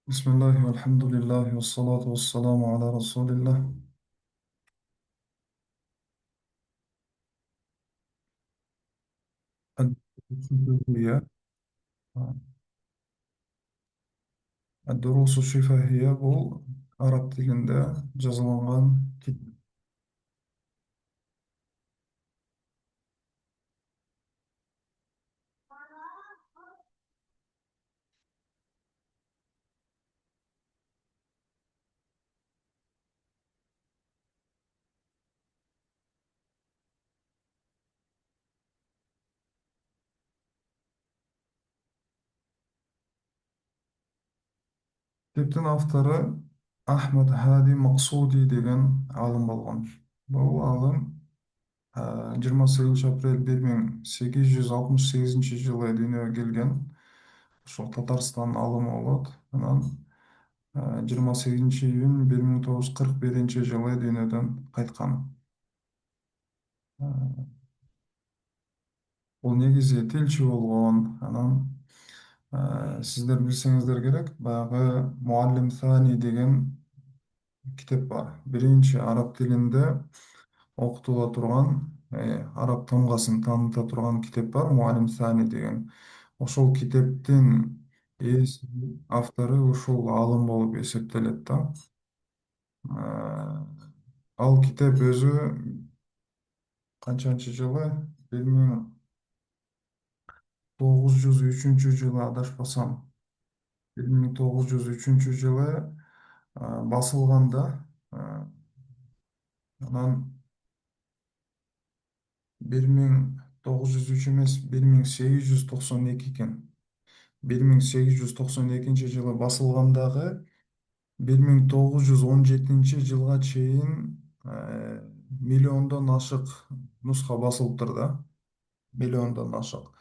بسم الله والحمد لله والصلاة والسلام على رسول الله. الدروس الدروس الشفهية bu Arap dilinde жазылған кітептің авторы Ахмад Хади Максуди деген ғалым болған. Бұл ғалым 28 апрель 1868 жылы дүниеге келген. Ошол Татарстан ғалымы болот. Анан 28 июнь 1941 жылы дүниеден қайтқан. Ол негизи тилчи болгон. Анан сиздер билсеңиздер керек, баягы Муаллим Сани деген китеп бар. Биринчи араб тилинде окутула турган, араб тамгасын тааныта турган китеп бар, Муаллим Сани деген. Ошол китептин ээси, автору ушул аалым болуп эсептелет да. Э, Ал китеп өзү канчанчы жылы? 1903 жылы адашпасам, 1903 жылы басылганда, анан 1903 эмес, 1892 экен. 1892 жылы басылгандагы 1917 жылга чейин миллиондон ашык нуска басылыптыр да. Миллиондон ашык.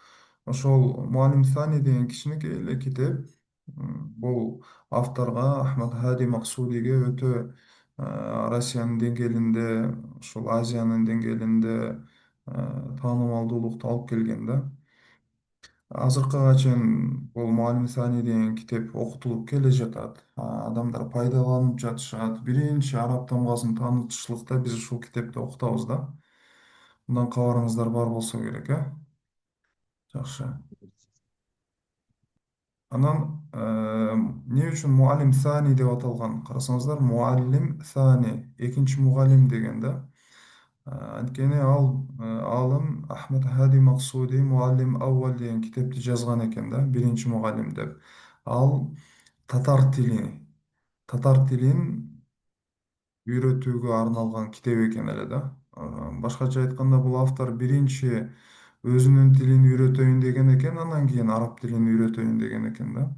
Ошол Муалим Сани деген кичинекей эле китеп. Бул авторго Ахмад Хади Максудиге өтө Россиянын деңгээлинде, ушул Азиянын деңгээлинде таанымалдуулукту алып келген да. Азыркыга чейин бул Муалим Сани деген китеп окутулуп келе жатат. Адамдар пайдаланып жатышат. Биринчи араб тамгасын таанытышлыкта биз ушул китепти окутабыз да. Мындан кабарыңыздар бар болсо керек, э? Жакшы. Анан эмне үчүн Муаллим Сани деп аталган? Карасаңыздар, Муаллим Сани, экинчи мугалим деген да. Анткени ал аалым Ахмед Хади Максуди Муаллим Аввал деген китепти жазган экен да, биринчи мугалим деп. Ал татар тили, татар тилин үйрөтүүгө арналган китеп экен эле да. Башкача айтканда, бул автор биринчи өзүнүн тилин үйрөтөйүн деген экен, анан кийин араб тилин үйрөтөйүн деген экен да.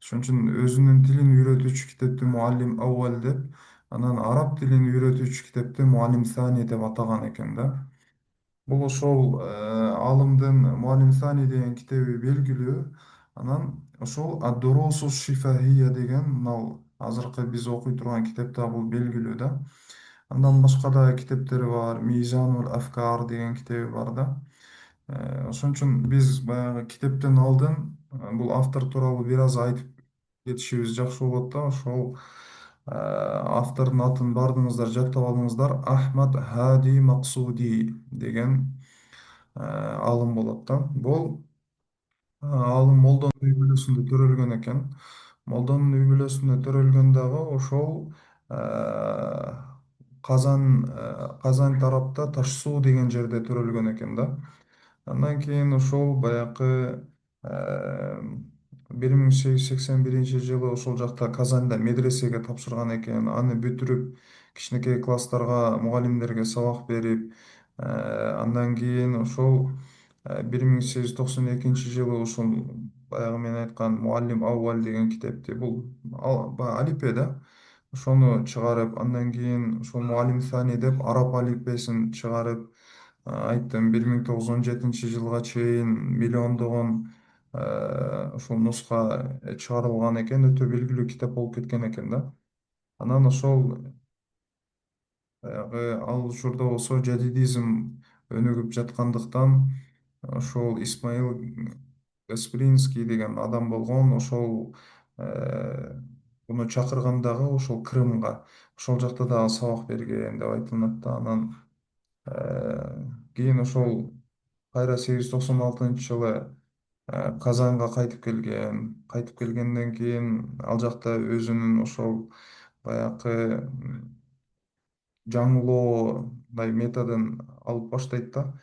Ошон үчүн өзүнүн тилин үйрөтүүчү китепти Муаллим Аввал деп, анан араб тилин үйрөтүүчү китепти Муаллим Сани деп атаган экен да. Бул ошол аалымдын Муаллим Сани деген китеби белгилүү. Анан ошол Ад-Дурусу Шифахия деген, мынау азыркы биз окуй турган китеп да бул белгилүү да. Андан башка да китептери бар. Мизанул Афкар деген китеби бар да. Ошон үчүн биз баягы китептен алдын бул автор тууралуу бир аз айтып кетишибиз жакшы болот да. Ошол автордун атын баардыгыңыздар жаттап алыңыздар. Ахмад Хади Максуди деген аалым болот да. Бул алым молдонун үй бүлөсүндө төрөлгөн экен. Молдонун үй бүлөсүндө төрөлгөн дагы ошол Казань тарапта Таш суу деген жерде төрөлгөн экен да. Андан кийин ошол баягы 1881 жылы ошол жакта Казанда медресеге тапшырган экен. Аны бүтүрүп кичинекей класстарга, мугалимдерге сабак берип, андан кийин ошол 1892 жылы ушул баягы мен айткан Муаллим Аввал деген китепти, бул баягы алипе да, ошону чыгарып, андан кийин ушул Муаллим Сани деп араб алипесин чыгарып, айттым, 1917 жылга чейин миллиондогон ушул нуска чыгарылган экен. Өтө белгилүү китеп болуп кеткен экен да. Анан ошол баягы ал учурда болсо жадидизм өнүгүп жаткандыктан ошол Исмаил Гаспринский деген адам болгон. Ошол Буну чакырган дагы ошол Крымга, ошол жакта дагы сабак берген деп айтылат да. Анан кийин ошол кайра 896 жылы Казанга кайтып келген. Кайтып келгенден кийин ал жакта өзүнүн ошол баягы жаңылоосундай методун алып баштайт да.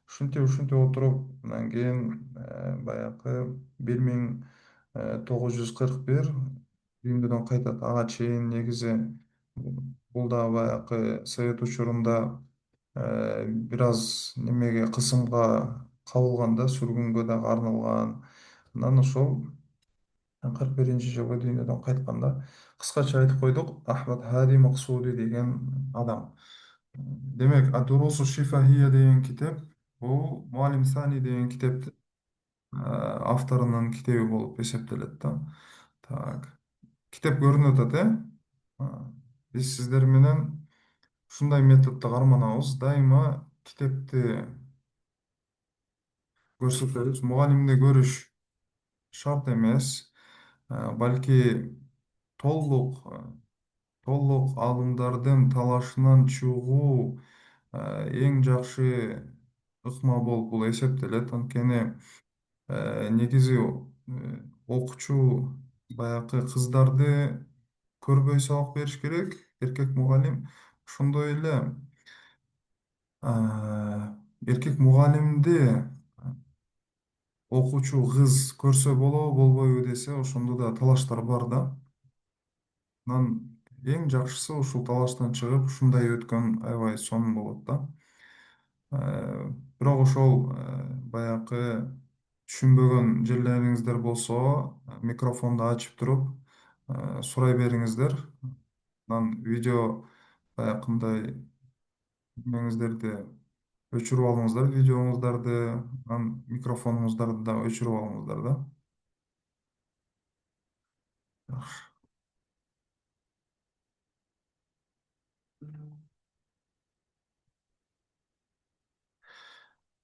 Ушинтип отуруп, анан кийин баягы 1941 дүйнөдөн кайтат. Ага чейин негизи бул да баягы совет учурунда бир аз немеге кысымга кабылган да, сүргүнгө дагы арналган. Анан ошол 41-жылы дүйнөдөн кайтканда, кыскача айтып койдук, Ахмад Хади Максуди деген адам. Демек, Ад-Дурусу Шифахия деген китеп, бул Муалим Сани деген китептин авторунун китеби болуп эсептелет да. Так, китеп көрүнүп атат, э? А, Биз сиздер менен ушундай методду карманабыз. Дайыма китепти көрсөтөбүз. Мугалимди көрүш шарт эмес, балки толук толук алымдардын талашынан чыгуу эң жакшы ыкма болуп бул эсептелет. Анткени негизи окуучу баягы кыздарды көрбөй сабак бериш керек, эркек мугалим. Ошондой эле эркек мугалимди окуучу кыз көрсө болобу, болбойбу десе, ошондо да талаштар бар да. Анан эң жакшысы ушул талаштан чыгып, ушундай өткөн аябай сонун болот да. Бирок ошол баягы түшүнбөгөн жерлериңиздер болсо, микрофонду ачып туруп сурай бериңиздер. Анан видео баягындай немеңиздерди өчүрүп алыңыздар, видеоңуздарды, анан микрофонуңуздарды да өчүрүп алыңыздар да.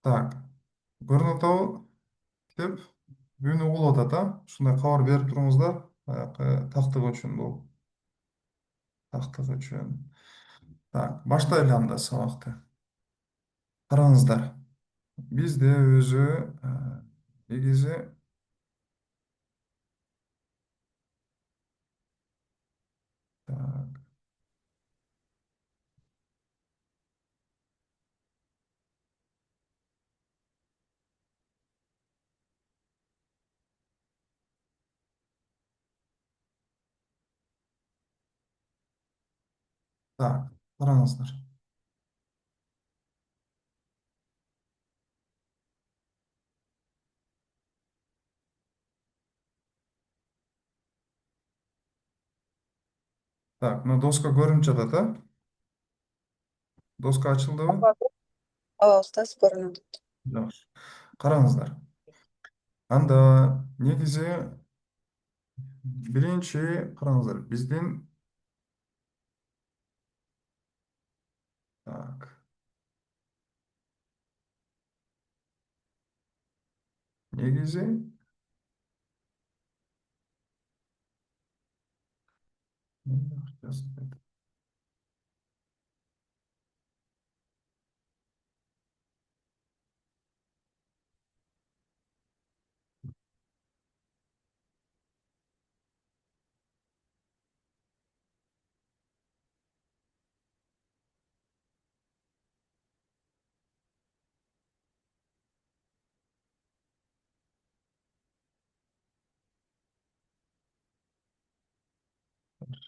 Так, көрүнүп атабы китеп? Бүгүн угулуп атат, ушундай кабар берип туруңуздар. Баягы тактык үчүн бул. Тактык үчүн. Так, баштайлы анда сабакты. Караңыздар. Бизде өзү негизи так, так, караңыздар. Так, мына доска көрүнүп жатат, Доска ачылдыбы? Ооба, ооба, устаз көрүнүп атат. Жакшы. Караңыздар. Анда негизи биринчи караңыздар. Биздин так, негизи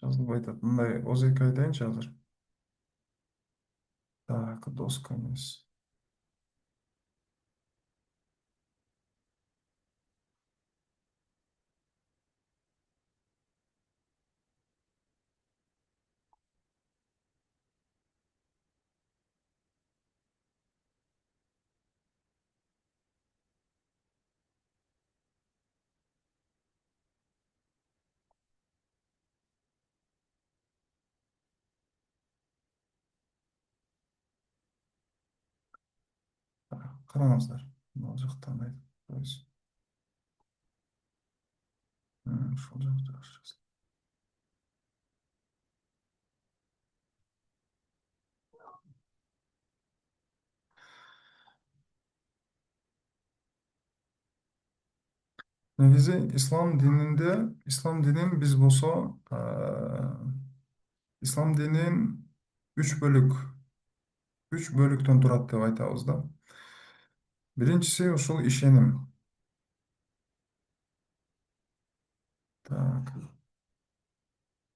жазылбай атат. Мындай озеки айтайынчы азыр. Так, доска эмес. Караңыздар. Мына жактан айтып коебуз. Ушул жак жакшы. Негизи ислам динин биз болсо ислам динин үч бөлүк үч бөлүктөн турат деп айтабыз да. Биринчиси ушул ишеним. Так.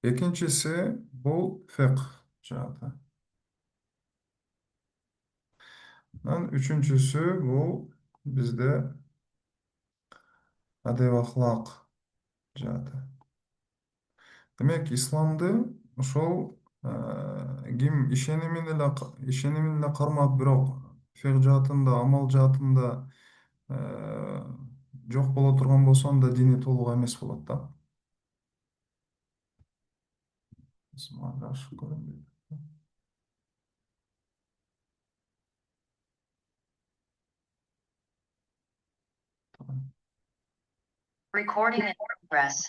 Экинчиси бул фикх жааты. Анан үчүнчүсү бул бизде адеп ахлак жааты. Демек, исламды ошол ким ишенимин эле кармап, бирок фикх жаатында, амал жаатында э, жок боло турган болсо, анда дини толук эмес болот да. Жакшы көрүнбөйт. Recording in progress.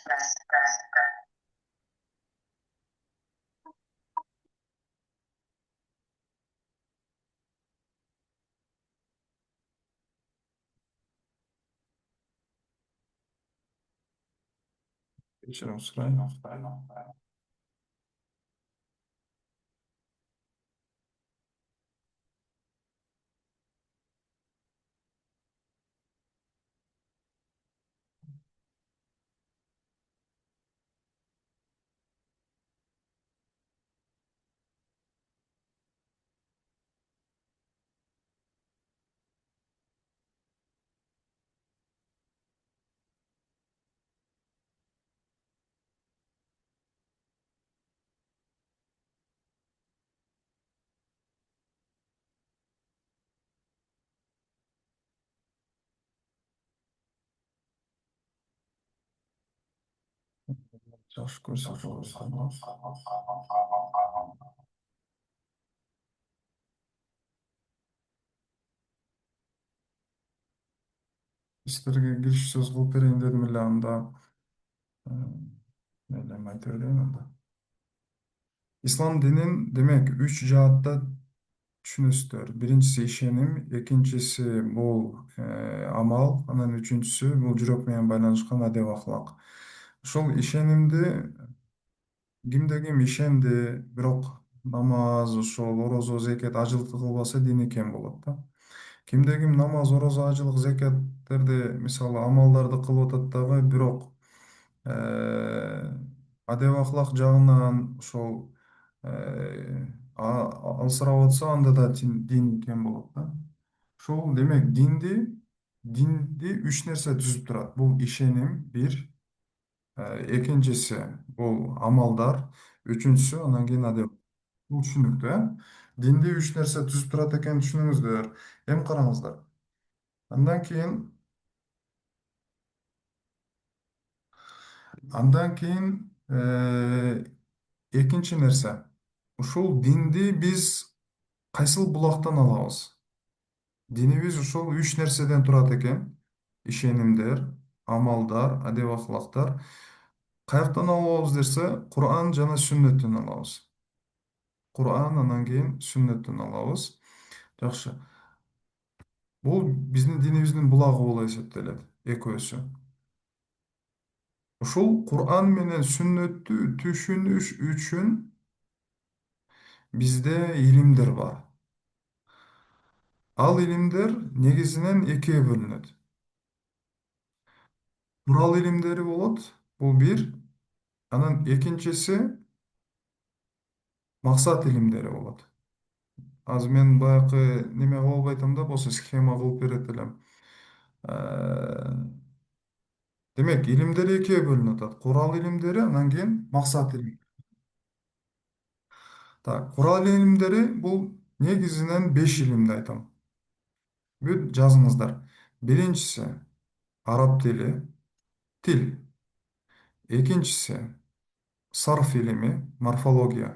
Кечирим сурайм. Жакшы көрсөтүп. Сиздерге кириш сөз кылып берейин дедим эле, анда эми айта берейин анда. Ислам динин демек үч жаатта түшүнөсүздөр. Биринчиси ишеним, экинчиси бул амал, анан үчүнчүсү бул жүрөк менен байланышкан адеп ахлак. Ошол ишенимди кимде ким ишенди, бирок намаз, ошол орозо, зекет, ажылыкты кылбаса дини кем болот да. Кимде ким намаз, орозо, ажылык, зекеттерди, мисалы амалдарды кылып атат дагы, бирок э, адеп ахлак жагынан ошол алсырап атса, анда да дини кем болот да. Ошол демек динди үч нерсе түзүп турат. Бул ишеним бир, экинчиси бул амалдар, үчүнчүсү анан кийин адеп. Бул түшүнүктүү, динди үч нерсе түзүп турат экенин түшүнүңүздөр. Эми караңыздар. Андан кийин андан кийин экинчи нерсе. Ушул динди биз кайсыл булактан алабыз? Динибиз ушул үч нерседен турат экен. Ишенимдер, амалдар, адеп ахлактар. Каяктан алабыз десе, Кур'ан жана сүннөттөн алабыз. Кур'ан, анан кийин сүннөттөн алабыз. Жакшы. Бул биздин динибиздин булагы болуп эсептелет, экөөсү. Ушул Кур'ан менен сүннөттү түшүнүш үчүн бизде илимдер бар. Ал илимдер негизинен экиге бөлүнөт. Курал илимдери болот, бул бир. Анан экинчиси максат илимдери болот. Азыр мен баягы неме кылып албайтам да, болсо схема кылып берет элем. Э, Демек, илимдер экиге бөлүнүп атат. Курал илимдери, анан кийин максат илим. Так, курал илимдери бул негизинен 5 илимди айтам. Бүт жазыңыздар. Биринчиси араб тили, тил. Экинчиси сарф илими, морфология.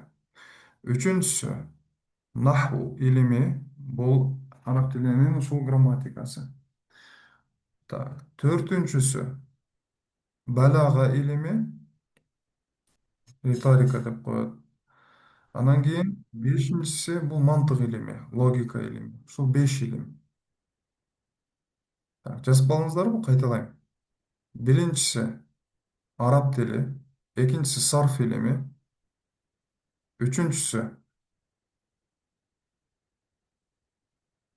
Үчүнчүсү наху илими, бул араб тилинин ушул грамматикасы. Так, төртүнчүсү балага илими, риторика деп коет. Анан кийин бешинчиси бул мантык илими, логика илими. Ушул 5 илим. Так, жазып алдыңыздарбы? Кайталайм. Birincisi Arap dili, ikincisi sarf ilimi, üçüncüsü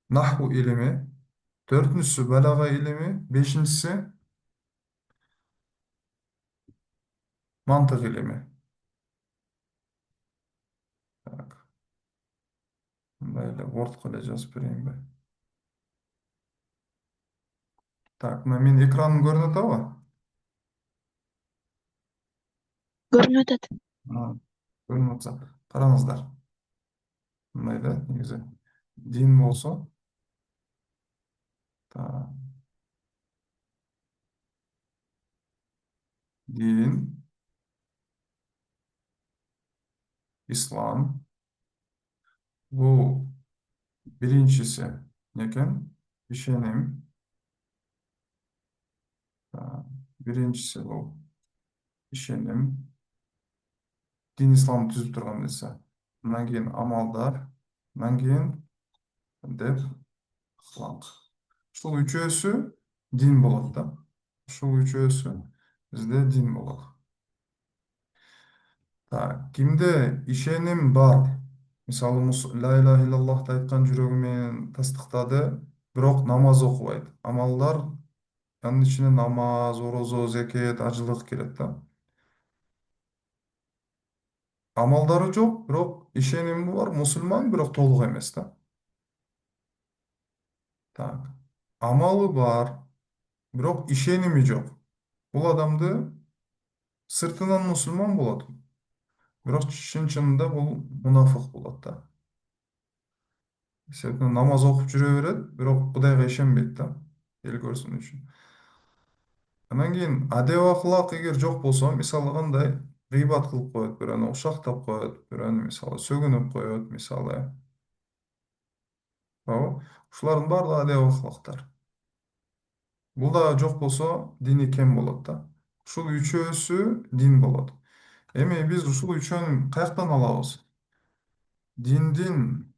nahvu ilimi, dördüncüsü belaga ilimi, beşincisi mantık ilimi. Tak, böyle word qilacağız birinci. Так, мына менің экраным көрініп атабы? Көрініп атат. А, көрініп атса. Қараңыздар. Мындай да негізі. Дин болса, так, дин, ислам. Бұл біріншісі не екен? Ишенім. Так, біріншісі бұл ишенім. Дин ислам түзіп тұрған нәрсе. Мынан кейін амалдар, мынан кейін деп ықылақ. Ушул үчөөсү дин болот да. Ушул үчөөсү бизде дин болот. Так, кимде ишеним бар? Мисалы, ла иляха иллаллахты айткан жүрөгү менен тастыктады, бирок намаз окубайт. Амалдар, анын ичине намаз, орозо, зекет, ажылык кирет да. Амалдары жок, бирок ишеними бар, мусулман, бирок толук эмес да. Так, амалы бар, бирок ишеними жок. Бул адамды сыртынан мусулман болот, бирок чын-чынында бул мунафык болот да. Себеби намаз окуп жүрө берет, бирок Кудайга ишенбейт да, эл көрсүн үчүн. Анан кийин адеп акылак эгер жок болсо, мисалы кандай гыйбат кылып коет, бирөөнү ушактап коет, бирөөнү мисалы сөгүнүп коет, мисалы. Ушулардын баардыгы адеп акылактар. Бул да жок болсо, дини кем болот да. Ушул үчөөсү дин болот. Эми биз ушул үчөөнү каяктан алабыз? Диндин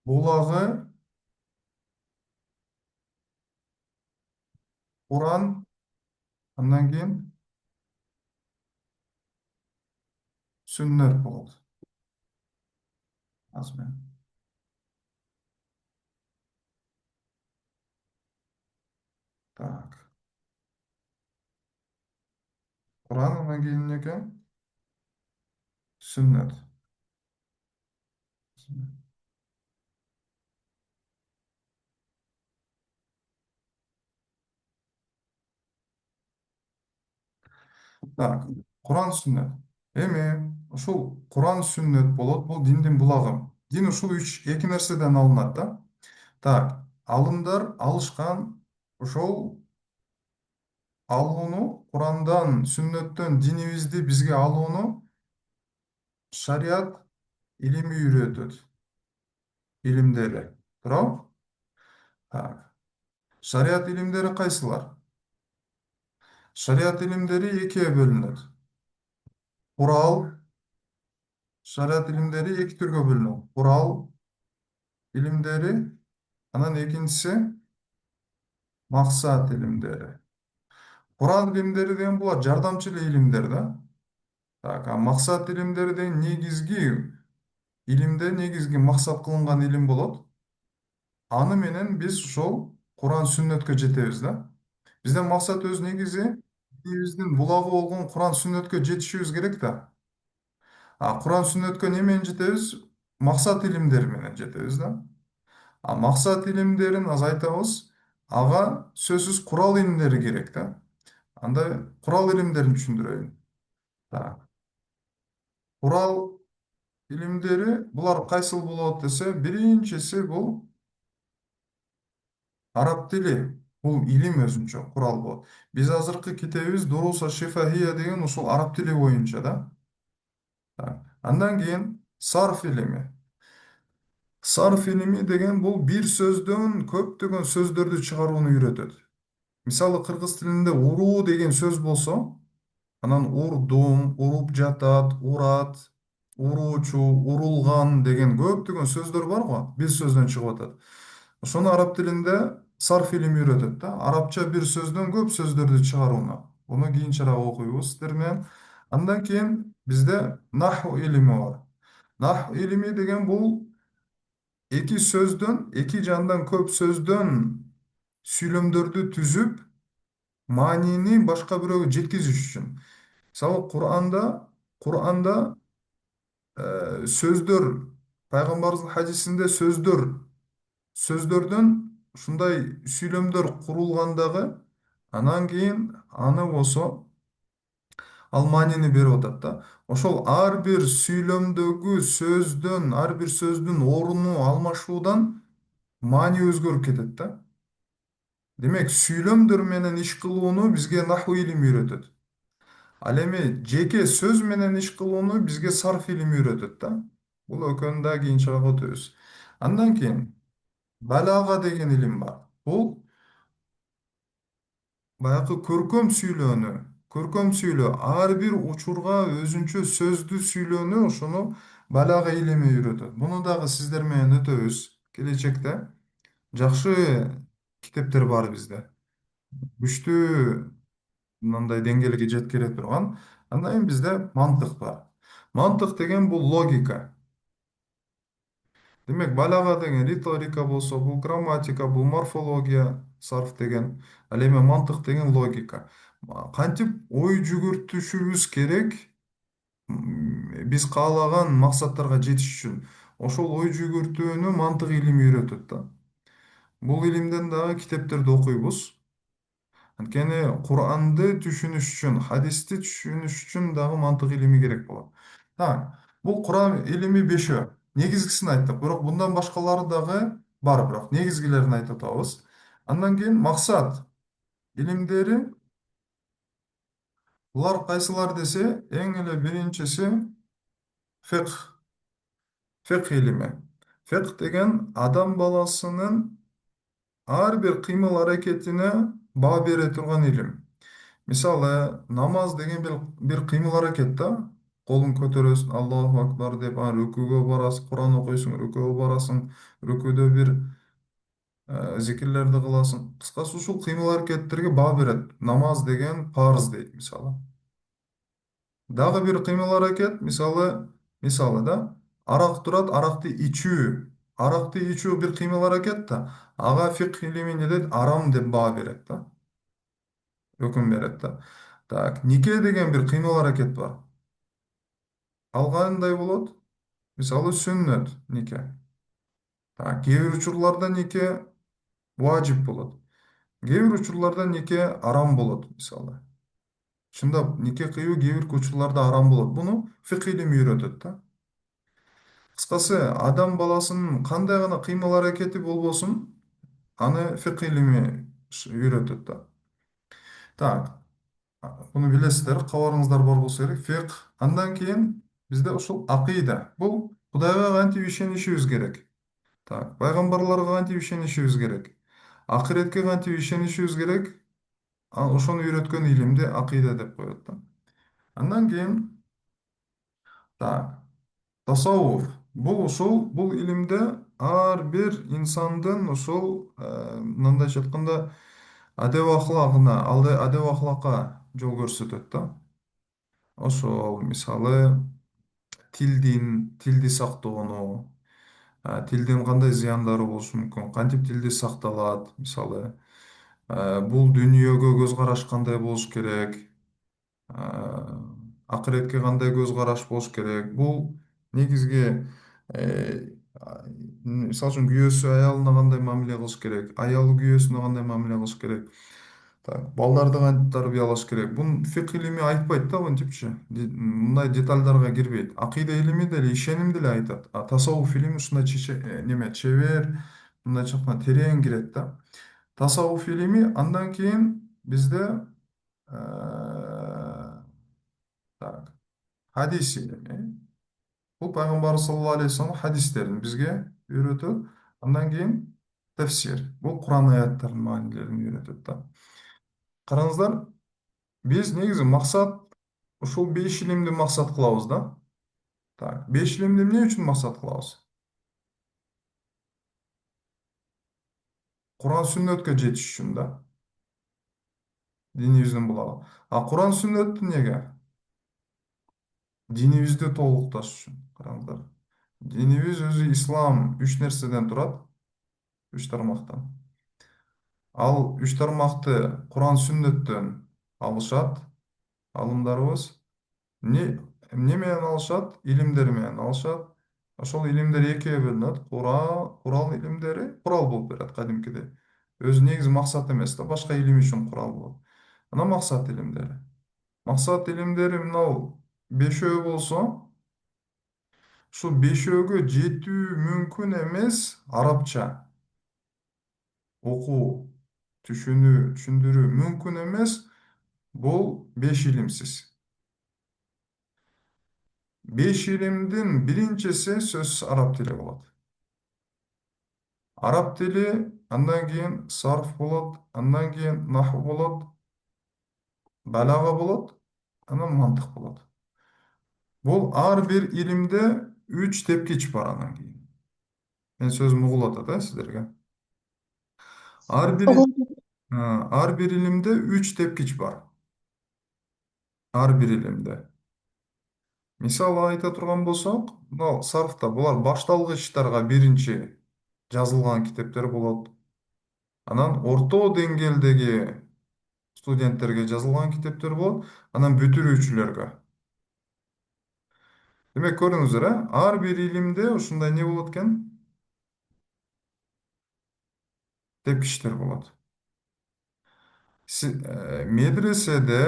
булагы Куран, андан кийин сүннөт болот. Азыр. Так. Куран, андан кийин эмне экен? Сүннөт. Так, Куран, сүннөт. Эми ушул Куран, сүннөт болот, бул диндин булагы. Дин ушул эки нерседен алынат да. Так, алымдар алышкан ошол алууну, Курандан, сүннөттөн динибизди бизге алууну шариат илими үйрөтөт. Илимдери. Туурабы? Так. Шариат илимдери кайсылар? Шариат илимдери экиге бөлүнөт. Курал, шариат илимдери эки түргө бөлүнөт. Курал илимдери, анан экинчиси максат илимдери. Курал илимдери деген булар жардамчы эле илимдер да. Так, максат илимдери деген негизги илимде негизги максат кылынган илим болот. Аны менен биз ошол Куран, сүннөткө жетебиз да. Биздин максат өз негизи динибиздин булагы болгон Куран, сүннөткө жетишибиз керек да. Куран, сүннөткө эмне менен жетебиз? Максат илимдери менен жетебиз да. Максат илимдерин азыр айтабыз, ага сөзсүз курал илимдери керек да. Анда курал илимдерин түшүндүрөйүн. Так. Курал илимдери булар кайсыл болот десе, биринчиси бул араб тили. Бул илим өзүнчө курал болот. Биз азыркы китебибиз Дуруса Шифахия деген ушул араб тили боюнча да. Так. Андан кийин сарф илими. Сарф илими деген бул бир сөздөн көптөгөн сөздөрдү чыгарууну үйрөтөт. Мисалы кыргыз тилинде уруу деген сөз болсо, анан урдум, уруп жатат, урат, уруучу, урулган деген көптөгөн сөздөр бар го, бир сөздөн чыгып атат. Ошону араб тилинде сарф илими үйрөтөт да. Арабча бир сөздөн көп сөздөрдү чыгарууну. Буну кийинчерээк окуйбуз сиздер менен. Андан кийин бизде наху илими бар. Наху илими деген бул эки сөздөн, эки жандан көп сөздөн сүйлөмдөрдү түзүп, маанини башка бирөөгө жеткизиш үчүн. Мисалы Кур'анда сөздөр, пайгамбарыбыздын хадисинде сөздөрдөн ушундай сүйлөмдөр курулгандагы, анан кийин аны болсо ал маанини берип атат да. Ошол ар бир сүйлөмдөгү сөздөн, ар бир сөздүн оруну алмашуудан маани өзгөрүп кетет да. Демек, сүйлөмдөр менен иш кылууну бизге наху илими үйрөтөт. Ал эми жеке сөз менен иш кылууну бизге сарф илими үйрөтөт да. Бул экөөнү да кийинчерээк өтөбүз. Андан кийин балага деген илим бар. Бул баягы көркөм сүйлөө, ар бир учурга өзүнчө сөздү сүйлөөнү, ошону балага илими үйрөтөт. Муну дагы сиздер менен өтөбүз келечекте. Жакшы китептер бар бизде. Күчтүү мындай деңгээлге жеткире турган. Андан кийин бизде мантык бар. Мантык деген бул логика. Демек, балага деген риторика болсо, бул грамматика, бул морфология, сарф деген. Ал эми мантык деген логика. Кантип ой жүгүртүшүбүз керек биз каалаган максаттарга жетиш үчүн. Ошол ой жүгүртүүнү мантык илими үйрөтөт да. Бул илимден дагы китептерди окуйбуз. Анткени Куранды түшүнүш үчүн, хадисти түшүнүш үчүн дагы мантык илими керек болот. Так, бул Куран илими бешөө. Негизгисин айттык, бирок мындан башкалары дагы бар, бирок негизгилерин айтып атабыз. Андан кийин максат илимдери, булар кайсылар десе, эң эле биринчиси фикх, фикх илими. Фикх деген адам баласынын ар бир кыймыл аракетине баа бере турган илим. Мисалы, намаз деген бир кыймыл аракет да. Колун көтөрөсүң, Аллаху акбар деп, рүкүгө барасың, Куран окуйсуң, рүкүгө барасың, рүкүдө бир зикирлерди кыласың. Кыскасы ушул кыймыл аракеттерге баа берет. Намаз деген парыз дейт, мисалы. Дагы бир кыймыл аракет, мисалы да, арак турат, аракты ичүү. Аракты ичүү бир кыймыл аракет да. Ага фикх илими не дейт? Арам деп баа берет да. Өкүм берет да. Так, нике деген бир кыймыл аракет бар. Ал кандай болот? Мисалы, сүннөт нике. Так, кээ бир учурларда нике важип болот. Кээ бир учурларда нике арам болот, мисалы. Чындап, нике кыюу кээ бир учурларда арам болот. Буну фикх илими үйрөтөт да. Кыскасы, адам баласынын кандай гана кыймыл аракети болбосун, аны фикх илими үйрөтөт да. Так, буну билесиздер, кабарыңыздар бар болсо керек. Фикх. Андан кийин бизде ушул акыйда. Бул Кудайга кантип ишенишибиз керек. Так, пайгамбарларга кантип ишенишибиз керек. Акыретке кантип ишенишибиз керек. Ошону үйрөткөн илимди акыйда деп коет да. Андан кийин, так, тасаввуф. Бул илимде ар бир инсандын ушул мындайча айтканда адеп ахлагына, адеп ахлакка жол көрсөтөт да. Ошол мисалы тилди сактоону, тилдин кандай зыяндары болушу мүмкүн, кантип тилди сакталат, мисалы, бул дүйнөгө көз караш кандай болуш керек, акыретке кандай көз караш болуш керек. Бул негизги, мисалы үчүн күйөөсү аялына кандай мамиле кылыш керек, аялы күйөөсүнө кандай мамиле кылыш керек. Так, балдарды кантип тарбиялаш керек. Бун фикх илими айтпайт да, мынтипчи. Мындай детальдарга кирбейт. Акыйда илими деле, ишеним деле айтат. А тасаввуф илими ушундай чебер, мындайча айтканда терең кирет да. Тасаввуф илими, андан кийин бизде так, хадис илими. Бул пайгамбарыбыз саллаллаху алейхи вассалам хадистерин бизге үйрөтөт. Андан кийин тафсир. Бул Куран аяттарынын маанилерин үйрөтөт да. Караңыздар, биз негизи максат ушул 5 илимди максат кылабыз да. Так, 5 илимди эмне үчүн максат кылабыз? Кур'ан сүннөткө жетиш үчүн да, динибиздин булагы. А Кур'ан сүннөттү неге? Динибизди толукташ үчүн. Караңыздар. Динибиз өзү ислам үч нерседен турат, үч тармактан. Ал үч тармакты Кур'ан сүннөттөн алышат алымдарыбыз. Не эмне менен алышат? Илимдер менен алышат. Ошол илимдер экиге бөлүнөт. Курал илимдери курал болуп берет кадимкидей. Өзү негизи максат эмес да, башка илим үчүн курал болот. Анан максат илимдери. Максат илимдери мынау бешөө болсо, ушул бешөөгө жетүү мүмкүн эмес арабча окуу, түшүндүрүү мүмкүн эмес. Бул беш илимсиз. Беш илимдин биринчиси сөзсүз араб тили болот. Араб тили, андан кийин сарф болот, андан кийин наху болот, балага болот, анан мантык болот. Бул ар бир илимде үч тепкич бар анан кийин. Мен сөзүм угулуп атат сиздерге. Ар бир Угулуп ар бир илимде үч тепкич бар. Ар бир илимде. Мисалы айта турган болсок, мынау сарфта булар башталгычтарга биринчи жазылган китептер болот. Анан орто деңгээлдеги студенттерге жазылган китептер болот. Анан бүтүрүүчүлөргө. Демек көрдүңүздөр, ар бир илимде ушундай не болот экен? Тепкичтер болот. Медреседе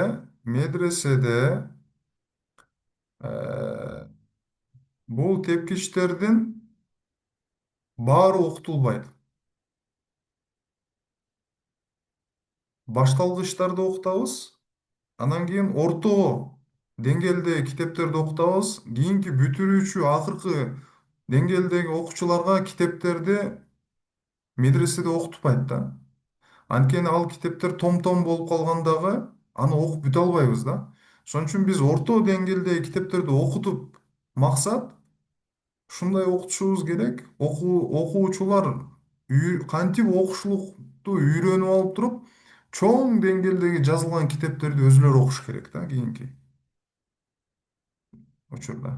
э, бул тепкичтердин баары окутулбайт. Башталгычтарды окутабыз, анан кийин орто деңгээлдеги китептерди окутабыз, кийинки бүтүрүүчү акыркы деңгээлдеги окуучуларга китептерди медреседе окутпайт да. Анткени ал китептер том болуп калгандагы аны окуп бүтө албайбыз да. Ошон үчүн биз орто деңгээлдеги китептерди окутуп, максат ушундай окутушубуз керек. Окуучулар кантип окушулукту үйрөнүп алып туруп, чоң деңгээлдеги жазылган китептерди өзүлөрү окуш керек да кийинки учурда.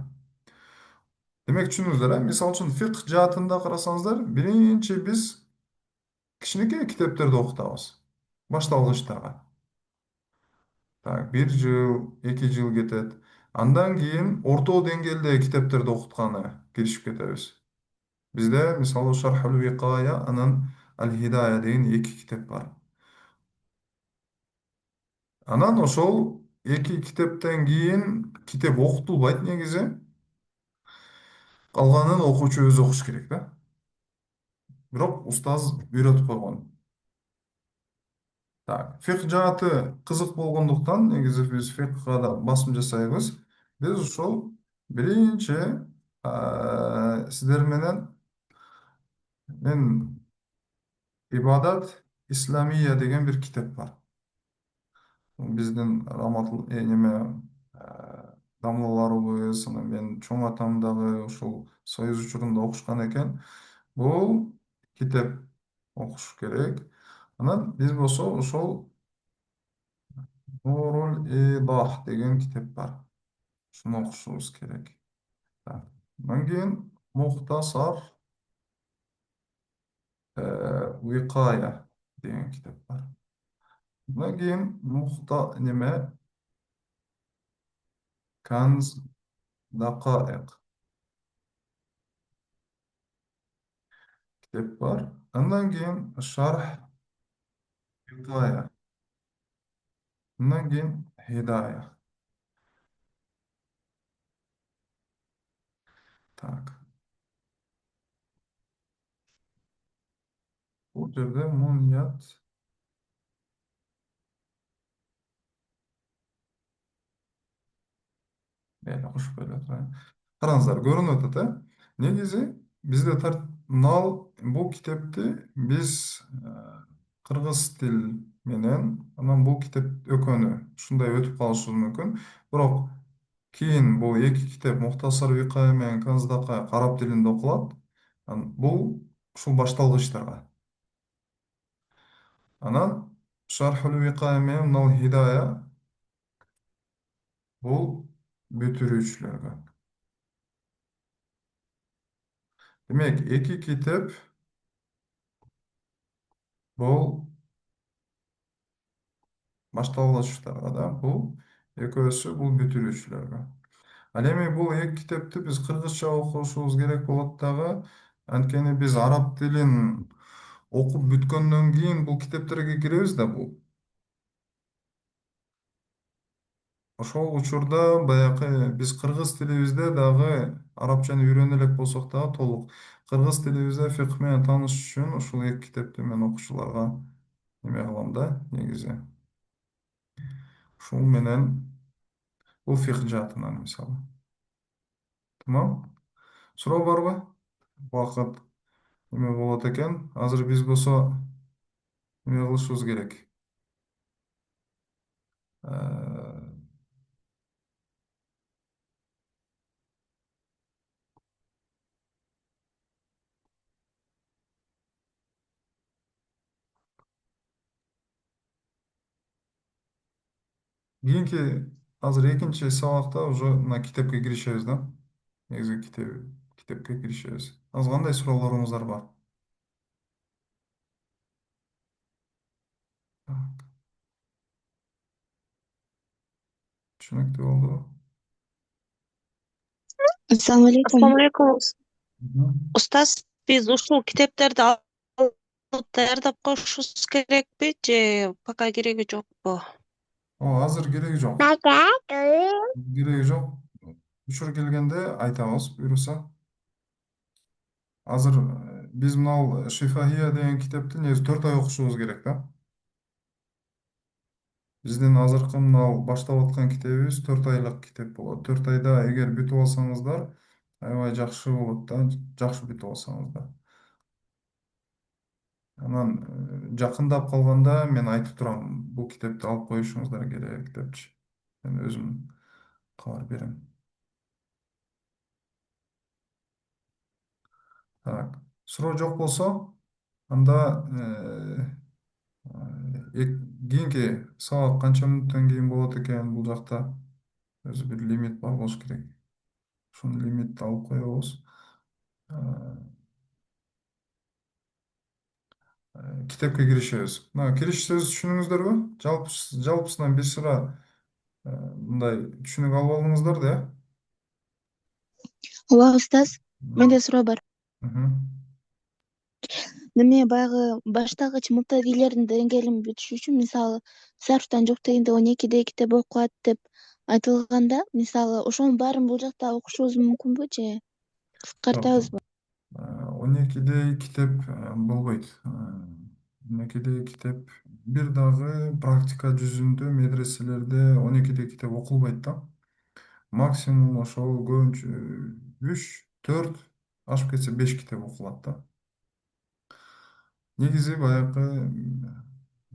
Демек түшүндүңүздөр, мисалы үчүн фикх жаатында карасаңыздар, биринчи биз кичинекей китептерди окутабыз башталгычтарга. Так, бир жыл, 2 жыл кетет. Андан кийин орто деңгээлдеги китептерди окутканы киришип кетебиз. Бизде мисалы Шархул Викая, анан Аль Хидая деген эки китеп бар. Анан ошол эки китептен кийин китеп окутулбайт негизи. Калганын окуучу өзү окуш керек да. Бирок устаз үйрөтүп койгон. Так, фикх жааты кызык болгондуктан негизи биз фикхка да басым жасайбыз. Биз ушул биринчи сиздер менен мен ибадат исламия деген бир китеп бар. Биздин неме дамлаларыбыз, анан мен чоң атам дагы ушул союз учурунда окушкан экен. Бул китеп окуш керек. Анан биз болсо ошол Нурул Идах деген китеп бар. Шуну окушубуз керек. Так. Андан кийин Мухтасар Викая деген китеп бар. Андан кийин неме Канз Дакаэк китеп бар. Андан кийин Шарх Викая. Андан кийин Хидая. Так. Бул жерде Муньят куш келет. Караңыздар, көрүнүп атат, Негизи бизде мынау бул китепти биз кыргыз тил менен, анан бул китеп экөөнү ушундай өтүп калышыбыз мүмкүн. Бирок кийин бул эки китеп Мухтасар Викая менен Канздакай араб тилинде окулат. Бул ушул башталгычтарга. Анан шархул викая менен мынау хидая бул бүтүрүүчүлөргө. Демек, эки китеп бул башталгычтарга да, бул экөөсү бул бүтүрүүчүлөргө. Ал эми бул эки китепти биз кыргызча окушубуз керек болот дагы. Анткени биз араб тилин окуп бүткөндөн кийин бул китептерге киребиз да бул. Ошол учурда баягы биз кыргыз тилибизде дагы арабчаны үйрөнө элек болсок дагы толук кыргыз тилибизде фикх менен таанышыш үчүн ушул эки китепти мен окуучуларга эме кылам да, негизи. Ушул менен бул фикх жаатынан мисалы. Тамам? Суроо барбы? Убакыт эме болот экен. Азыр биз болсо эме кылышыбыз керек. Э, Кийинки азыр экинчи сабакта уже мына китепке киришебиз да. Негизги китепке киришебиз. Азыр кандай суроолоруңуздар бар? Так, түшүнүктүү болду. Ассаламу алейкум. Ассаламу алейкум. Мгм. Устаз, биз ушул китептерди алып даярдап коюшубуз керекпи же пока кереги жокпу? Азыр кереги жок. Кереги жок. Учур келгенде айтабыз, буюрса. Азыр биз мынау Шифахия деген китепти негизи 4 ай окушубуз керек да. Биздин азыркы мынау баштап аткан китебибиз 4 айлык китеп болот. 4 айда эгер бүтүп алсаңыздар, аябай жакшы болот да, жакшы бүтүп алсаңыздар. Анан жакындап калганда мен айтып турам, бул китепти алып коюшуңуздар керек депчи. Мен өзүм кабар берем. Так, суроо жок болсо, анда кийинки сабак канча мүнөттөн кийин болот экен бул жакта? Өзү бир лимит бар болуш керек. Ушуну лимитти алып коебуз. Китепке киришебиз. Мына кириш сөзү түшүндүңүздөрбү? Жалпысынан бир сыра мындай түшүнүк алып алдыңыздар да, Ооба, устаз. э? Менде суроо бар. Мгм. Неме баягы баштагыч муптадилердин деңгээлин бүтүш үчүн, мисалы, сарфтан жок дегенде 12 китеп окулат деп айтылганда, мисалы, ошонун баарын бул жакта окушубуз мүмкүнбү же Жок, жок. кыскартабызбы? 12 китеп болбойт. 12 китеп бир дагы практика жүзүндө медреселерде 12 китеп окулбайт да. Максимум ошол көбүнчө 3, 4, ашып кетсе 5 китеп окулат да. Негизи баягы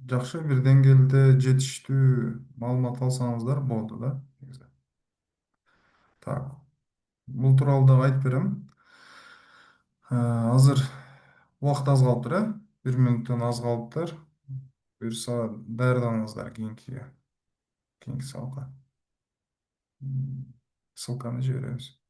жакшы бир деңгээлде жетиштүү маалымат алсаңыздар болду да. Негизи. Так, бул тууралуу дагы айтып берем. Азыр убакыт аз калыптыр, э? 1 мүнөттөн аз калыптыр. Буюрса даярданыңыздар кийинки сабакка. Ссылканы жиберебиз.